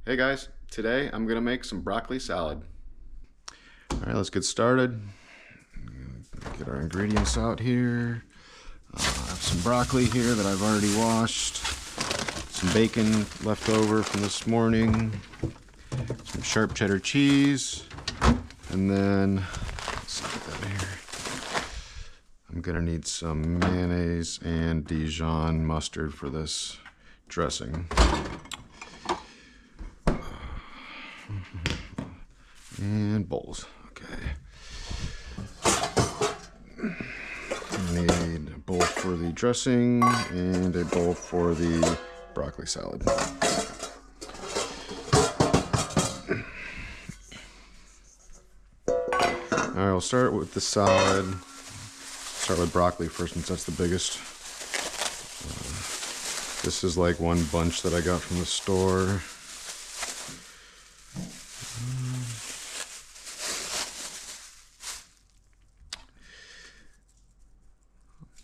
Hey guys, today I'm gonna make some broccoli salad. All right, let's get started. Get our ingredients out here. I have some broccoli here that I've already washed. Some bacon left over from this morning. Some sharp cheddar cheese. And then, let's get that here. I'm gonna need some mayonnaise and Dijon mustard for this dressing. And bowls. Okay. I need a bowl for the dressing and a bowl for the broccoli salad. Alright, we'll start with the salad. Start with broccoli first since that's the biggest. This is like one bunch that I got from the store.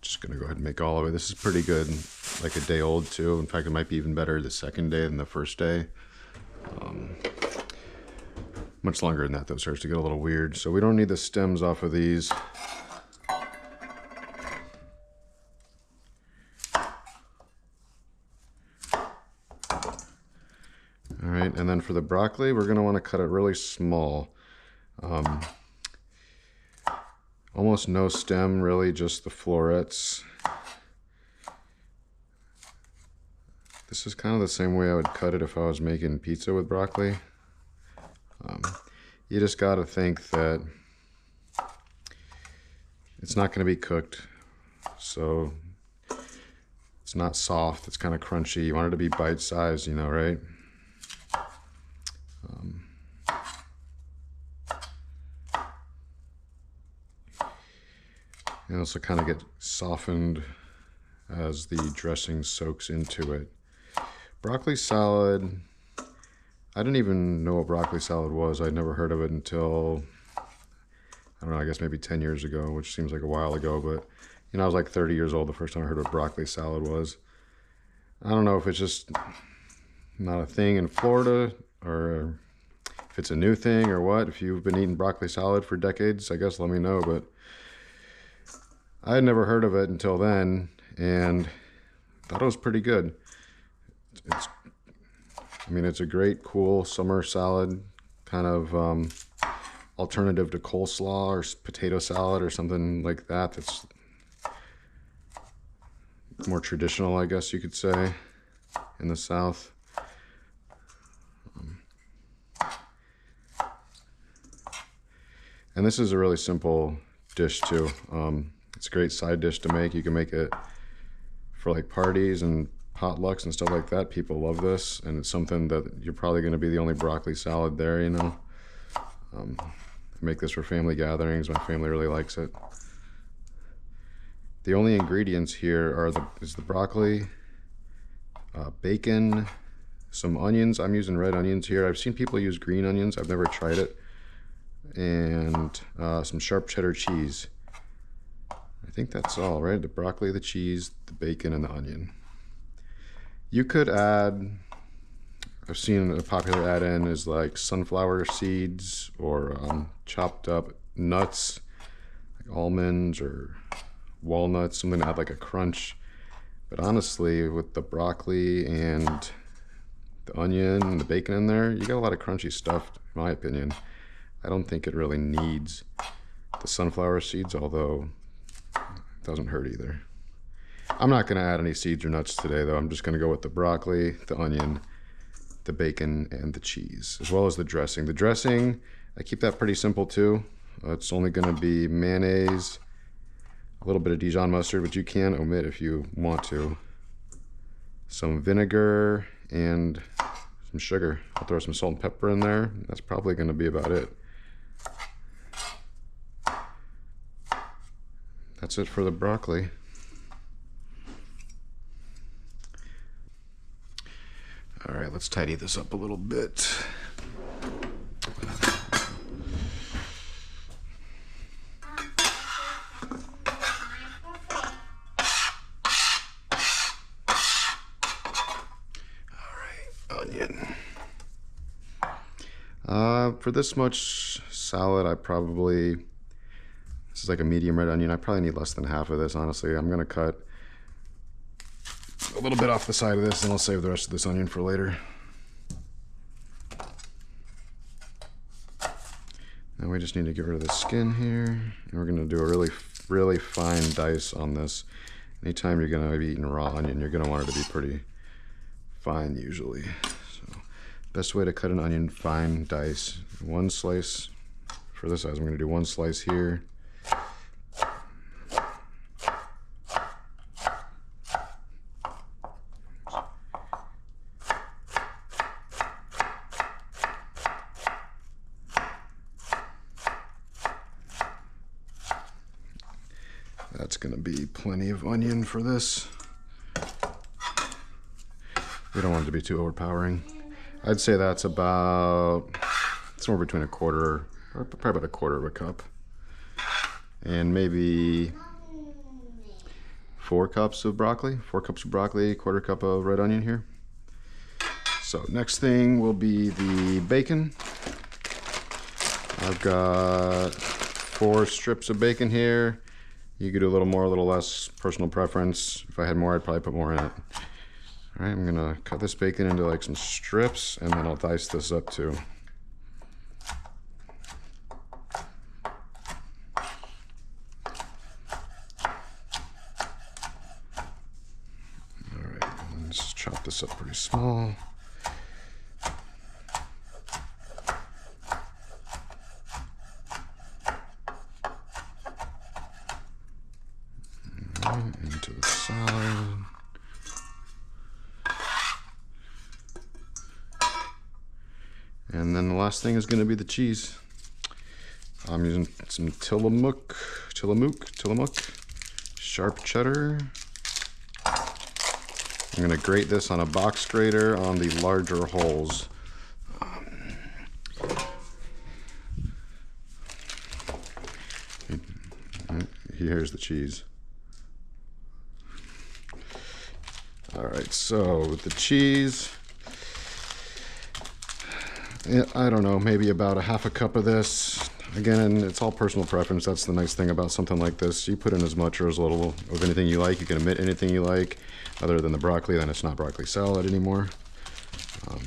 Just gonna go ahead and make all of it. This is pretty good, like a day old too. In fact, it might be even better the second day than the first day. Much longer than that though, starts to get a little weird. So we don't need the stems off of these. All right, and then for the broccoli, we're gonna wanna cut it really small. Almost no stem, really, just the florets. This is kind of the same way I would cut it if I was making pizza with broccoli. You just gotta think that it's not gonna be cooked, so it's not soft, it's kind of crunchy. You want it to be bite-sized, you know, right? And also kind of get softened as the dressing soaks into it. Broccoli salad, I didn't even know what broccoli salad was. I'd never heard of it until, I don't know, I guess maybe 10 years ago, which seems like a while ago, but you know, I was like 30 years old the first time I heard what broccoli salad was. I don't know if it's just not a thing in Florida or if it's a new thing or what. If you've been eating broccoli salad for decades, I guess let me know, but I had never heard of it until then, and thought it was pretty good. I mean, it's a great, cool summer salad, kind of alternative to coleslaw or potato salad or something like that. That's more traditional, I guess you could say, in the South. And this is a really simple dish too. It's a great side dish to make. You can make it for like parties and potlucks and stuff like that. People love this, and it's something that you're probably going to be the only broccoli salad there, you know. I make this for family gatherings. My family really likes it. The only ingredients here is the broccoli, bacon, some onions. I'm using red onions here. I've seen people use green onions. I've never tried it. And some sharp cheddar cheese. I think that's all, right? The broccoli, the cheese, the bacon, and the onion. You could add, I've seen a popular add-in is like sunflower seeds or chopped up nuts, like almonds or walnuts, something to add like a crunch. But honestly, with the broccoli and the onion and the bacon in there, you got a lot of crunchy stuff, in my opinion. I don't think it really needs the sunflower seeds, although it doesn't hurt either. I'm not going to add any seeds or nuts today, though. I'm just going to go with the broccoli, the onion, the bacon, and the cheese, as well as the dressing. The dressing, I keep that pretty simple, too. It's only going to be mayonnaise, a little bit of Dijon mustard, which you can omit if you want to, some vinegar, and some sugar. I'll throw some salt and pepper in there. That's probably going to be about it. That's it for the broccoli. All right, let's tidy this up a little bit. All right, onion. For this much salad, this is like a medium red onion. I probably need less than half of this, honestly. I'm gonna cut a little bit off the side of this and I'll save the rest of this onion for later. Now we just need to get rid of the skin here. And we're gonna do a really, really fine dice on this. Anytime you're gonna be eating raw onion, you're gonna want it to be pretty fine usually. So, best way to cut an onion, fine dice. One slice for this size. I'm gonna do one slice here. That's gonna be plenty of onion for this. We don't want it to be too overpowering. I'd say that's about somewhere between a quarter, or probably about a quarter of a cup. And maybe 4 cups of broccoli. 4 cups of broccoli, quarter cup of red onion here. So next thing will be the bacon. I've got 4 strips of bacon here. You could do a little more, a little less, personal preference. If I had more, I'd probably put more in it. All right, I'm gonna cut this bacon into like some strips and then I'll dice this up too. All right, let's chop this up pretty small. Into the salad. And then the last thing is going to be the cheese. I'm using some Tillamook sharp cheddar. I'm going to grate this on a box grater on the larger holes. Here's the cheese. All right, so with the cheese, I don't know, maybe about a half a cup of this. Again, it's all personal preference. That's the nice thing about something like this. You put in as much or as little of anything you like. You can omit anything you like, other than the broccoli, then it's not broccoli salad anymore. Well,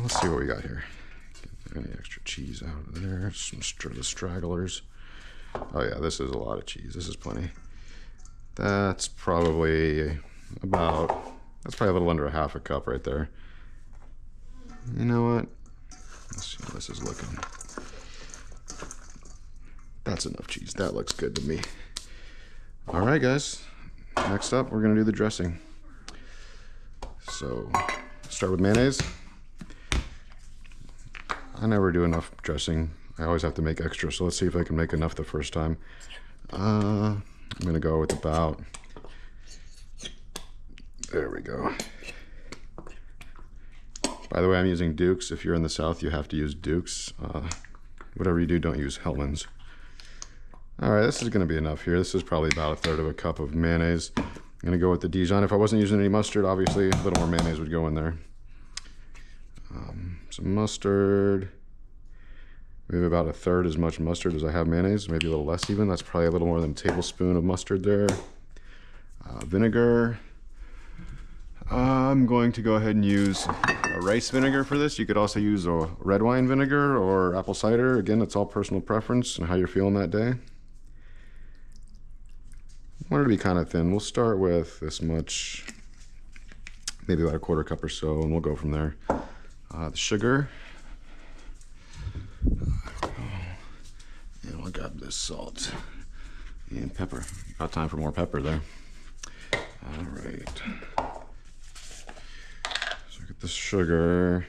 let's see what we got here. Get any extra cheese out of there. Some the stragglers. Oh yeah, this is a lot of cheese. This is plenty. That's probably that's probably a little under a half a cup right there. You know what? Let's see how this is looking. That's enough cheese. That looks good to me. All right, guys. Next up, we're gonna do the dressing. So, start with mayonnaise. I never do enough dressing. I always have to make extra, so let's see if I can make enough the first time. I'm gonna go with about, there we go. By the way, I'm using Dukes. If you're in the South, you have to use Dukes. Whatever you do, don't use Hellmann's. All right, this is gonna be enough here. This is probably about 1/3 of a cup of mayonnaise. I'm gonna go with the Dijon. If I wasn't using any mustard, obviously a little more mayonnaise would go in there. Some mustard. Maybe about 1/3 as much mustard as I have mayonnaise, maybe a little less even. That's probably a little more than a tablespoon of mustard there. Vinegar. I'm going to go ahead and use a rice vinegar for this. You could also use a red wine vinegar or apple cider. Again, it's all personal preference and how you're feeling that day. I want it to be kind of thin. We'll start with this much, maybe about a quarter cup or so, and we'll go from there. The sugar. And we'll grab this salt and pepper. Got time for more pepper there. All right. So get the sugar.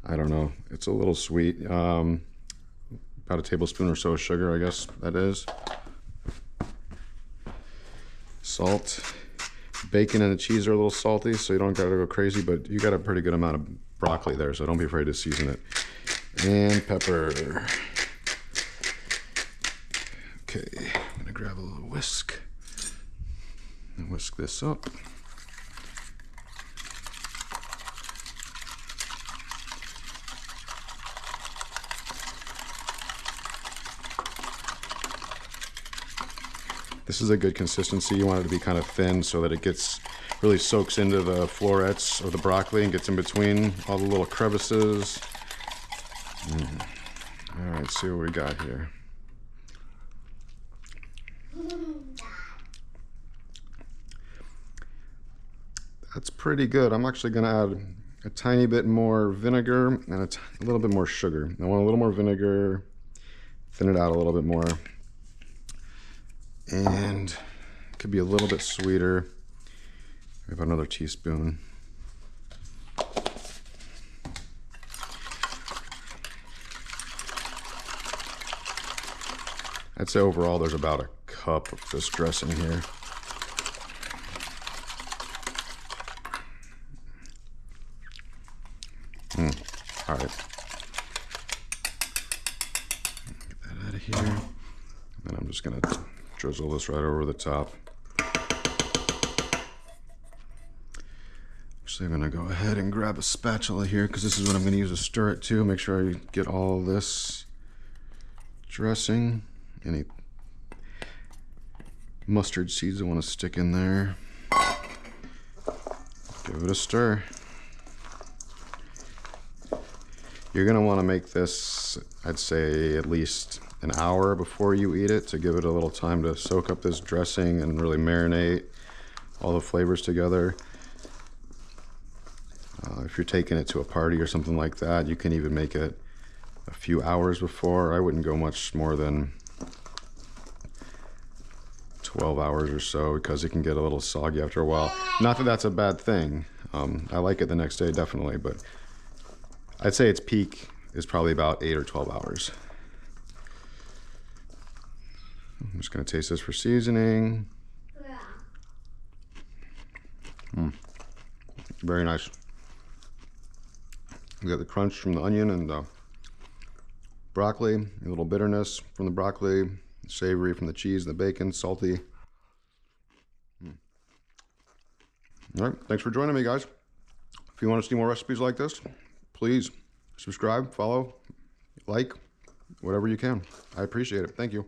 I don't know. It's a little sweet. About a tablespoon or so of sugar, I guess that is. Salt. Bacon and the cheese are a little salty, so you don't gotta go crazy, but you got a pretty good amount of broccoli there, so don't be afraid to season it. And pepper. Okay, I'm gonna grab a little whisk and whisk this up. This is a good consistency. You want it to be kind of thin so that it really soaks into the florets of the broccoli and gets in between all the little crevices. All right, see what we got here. That's pretty good. I'm actually going to add a tiny bit more vinegar and a little bit more sugar. I want a little more vinegar, thin it out a little bit more. And it could be a little bit sweeter. We have another teaspoon. I'd say overall there's about a cup of this dressing here. All right. Get that out of here. And I'm just gonna drizzle this right over the top. Actually, I'm gonna go ahead and grab a spatula here because this is what I'm gonna use to stir it too. Make sure I get all this dressing. Any mustard seeds I want to stick in there. Give it a stir. You're gonna want to make this, I'd say, at least an hour before you eat it to give it a little time to soak up this dressing and really marinate all the flavors together. If you're taking it to a party or something like that, you can even make it a few hours before. I wouldn't go much more than 12 hours or so because it can get a little soggy after a while. Not that that's a bad thing. I like it the next day, definitely, but I'd say its peak is probably about 8 or 12 hours. I'm just gonna taste this for seasoning. Very nice. We got the crunch from the onion and the broccoli, a little bitterness from the broccoli, savory from the cheese, the bacon, salty. All right, thanks for joining me, guys. If you want to see more recipes like this, please subscribe, follow, like, whatever you can. I appreciate it. Thank you.